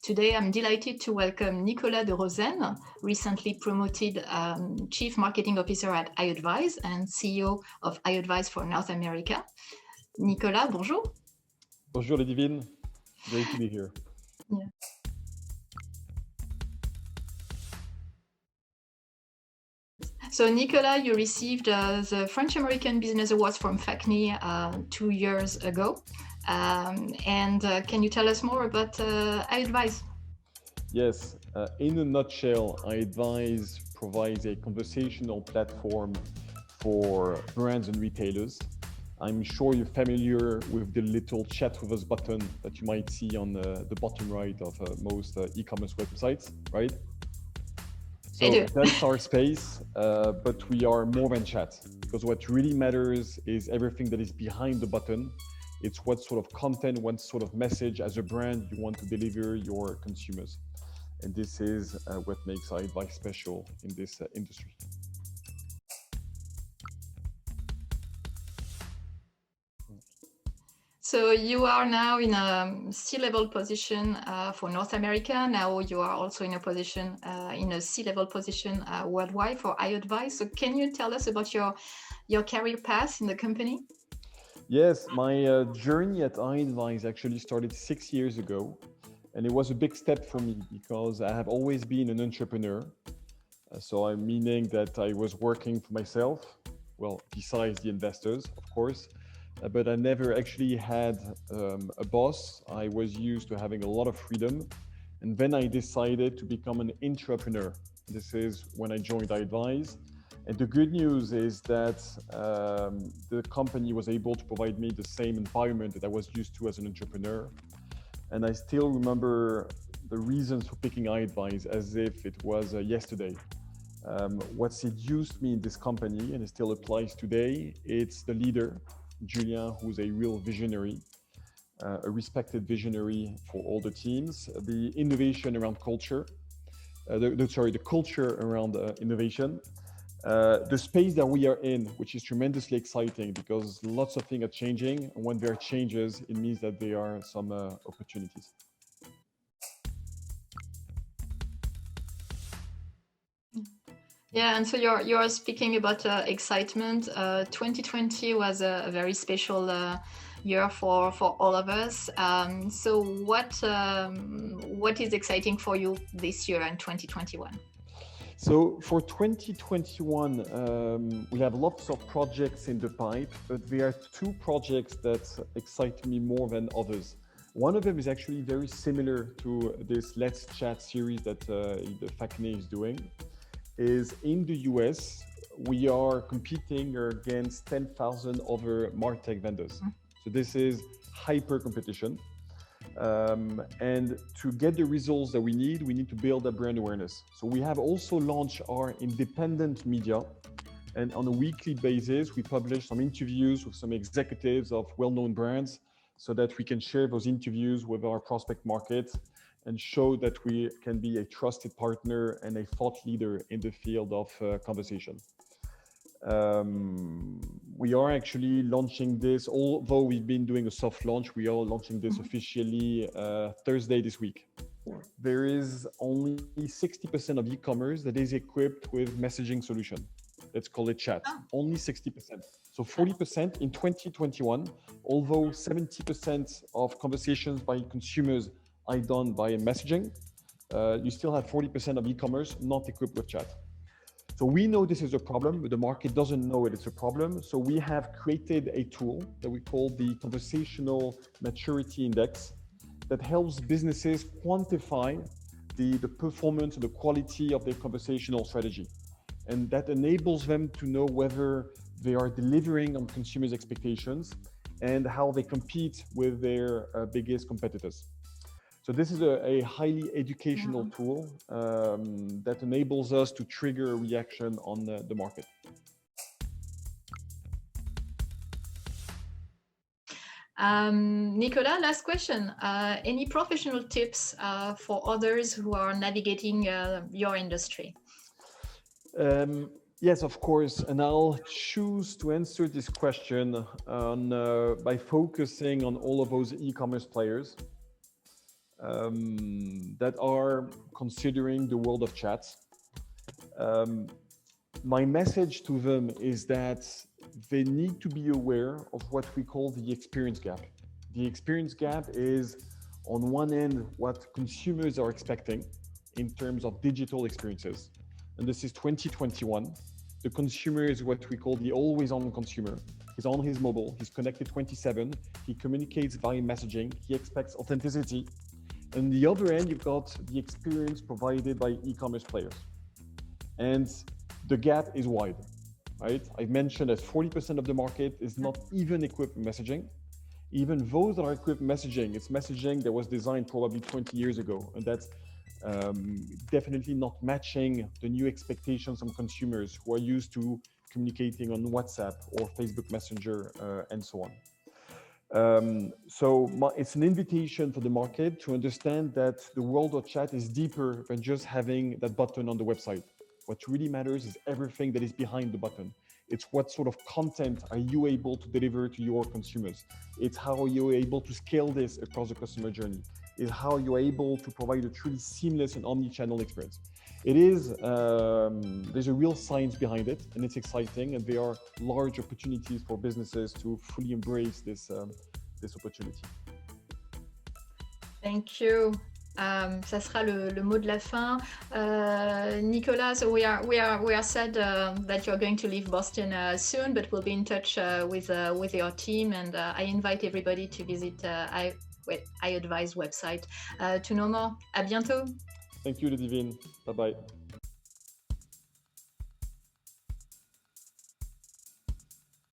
Today, I'm delighted to welcome Nicolas de Rosen, recently promoted Chief Marketing Officer at iAdvize and CEO of iAdvize for North America. Nicolas, bonjour. Bonjour, Ludivine. Great to be here. Yeah. So, Nicolas, you received the French American Business Awards from FACCNE 2 years ago. Can you tell us more about iAdvize? Yes, in a nutshell, iAdvize provides a conversational platform for brands and retailers. I'm sure you're familiar with the little chat with us button that you might see on the bottom right of most e-commerce websites, right? So that's our space, but we are more than chat, because what really matters is everything that is behind the button. It's what sort of content, what sort of message as a brand you want to deliver your consumers. And this is what makes iAdvize special in this industry. So you are now in a C-level position for North America. Now you are also in a position, in a C-level position worldwide for iAdvize. So can you tell us about your career path in the company? Yes, my journey at iAdvize actually started 6 years ago. And it was a big step for me because I have always been an entrepreneur. So I'm meaning that I was working for myself, well, besides the investors, of course. But I never actually had a boss. I was used to having a lot of freedom. And then I decided to become an entrepreneur. This is when I joined iAdvize. And the good news is that the company was able to provide me the same environment that I was used to as an entrepreneur. And I still remember the reasons for picking iAdvize as if it was yesterday. What seduced me in this company, and it still applies today, it's the leader, Julien, who's a real visionary, a respected visionary for all the teams, the innovation around culture, the culture around innovation, the space that we are in, which is tremendously exciting because lots of things are changing. And when there are changes, it means that there are some opportunities. Yeah, and so you're speaking about excitement. 2020 was a very special year for all of us. So what is exciting for you this year in 2021? So for 2021, we have lots of projects in the pipe, but there are two projects that excite me more than others. One of them is actually very similar to this Let's Chat series that the FACCNE is doing. Is in the US, we are competing against 10,000 other MarTech vendors. So this is hyper competition. And to get the results that we need to build a brand awareness. So we have also launched our independent media. And on a weekly basis, we publish some interviews with some executives of well-known brands so that we can share those interviews with our prospect market and show that we can be a trusted partner and a thought leader in the field of conversation. We are actually launching this, although we've been doing a soft launch, we are launching this officially Thursday this week. There is only 60% of e-commerce that is equipped with messaging solution. Let's call it chat, only 60%. So 40% in 2021, although 70% of conversations by consumers are done by messaging, you still have 40% of e-commerce not equipped with chat. So we know this is a problem, but the market doesn't know it's a problem. So we have created a tool that we call the Conversational Maturity Index that helps businesses quantify the performance and the quality of their conversational strategy. And that enables them to know whether they are delivering on consumers' expectations and how they compete with their biggest competitors. So this is a highly educational tool that enables us to trigger a reaction on the market. Nicolas, last question. Any professional tips for others who are navigating your industry? Yes, of course. And I'll choose to answer this question by focusing on all of those e-commerce players. that are considering the world of chat. My message to them is that they need to be aware of what we call the experience gap. The experience gap is, on one end, what consumers are expecting in terms of digital experiences. And this is 2021. The consumer is what we call the always-on consumer. He's on his mobile, he's connected 24/7, he communicates via messaging, he expects authenticity. On the other end, you've got the experience provided by e-commerce players. And the gap is wide, right? I've mentioned that 40% of the market is not even equipped with messaging. Even those that are equipped with messaging, it's messaging that was designed probably 20 years ago. And that's definitely not matching the new expectations from consumers who are used to communicating on WhatsApp or Facebook Messenger and so on. It's an invitation for the market to understand that the world of chat is deeper than just having that button on the website. What really matters is everything that is behind the button. It's what sort of content are you able to deliver to your consumers? It's how are you able to scale this across the customer journey? It's how you're able to provide a truly seamless and omni-channel experience. It is, there's a real science behind it, and it's exciting, and there are large opportunities for businesses to fully embrace this opportunity. Thank you. Ça sera le mot de la fin. Nicolas, so we are sad that you're going to leave Boston soon, but we'll be in touch with your team, and I invite everybody to visit iAdvize website to know more. À bientôt. Thank you, Ludivine. Bye-bye.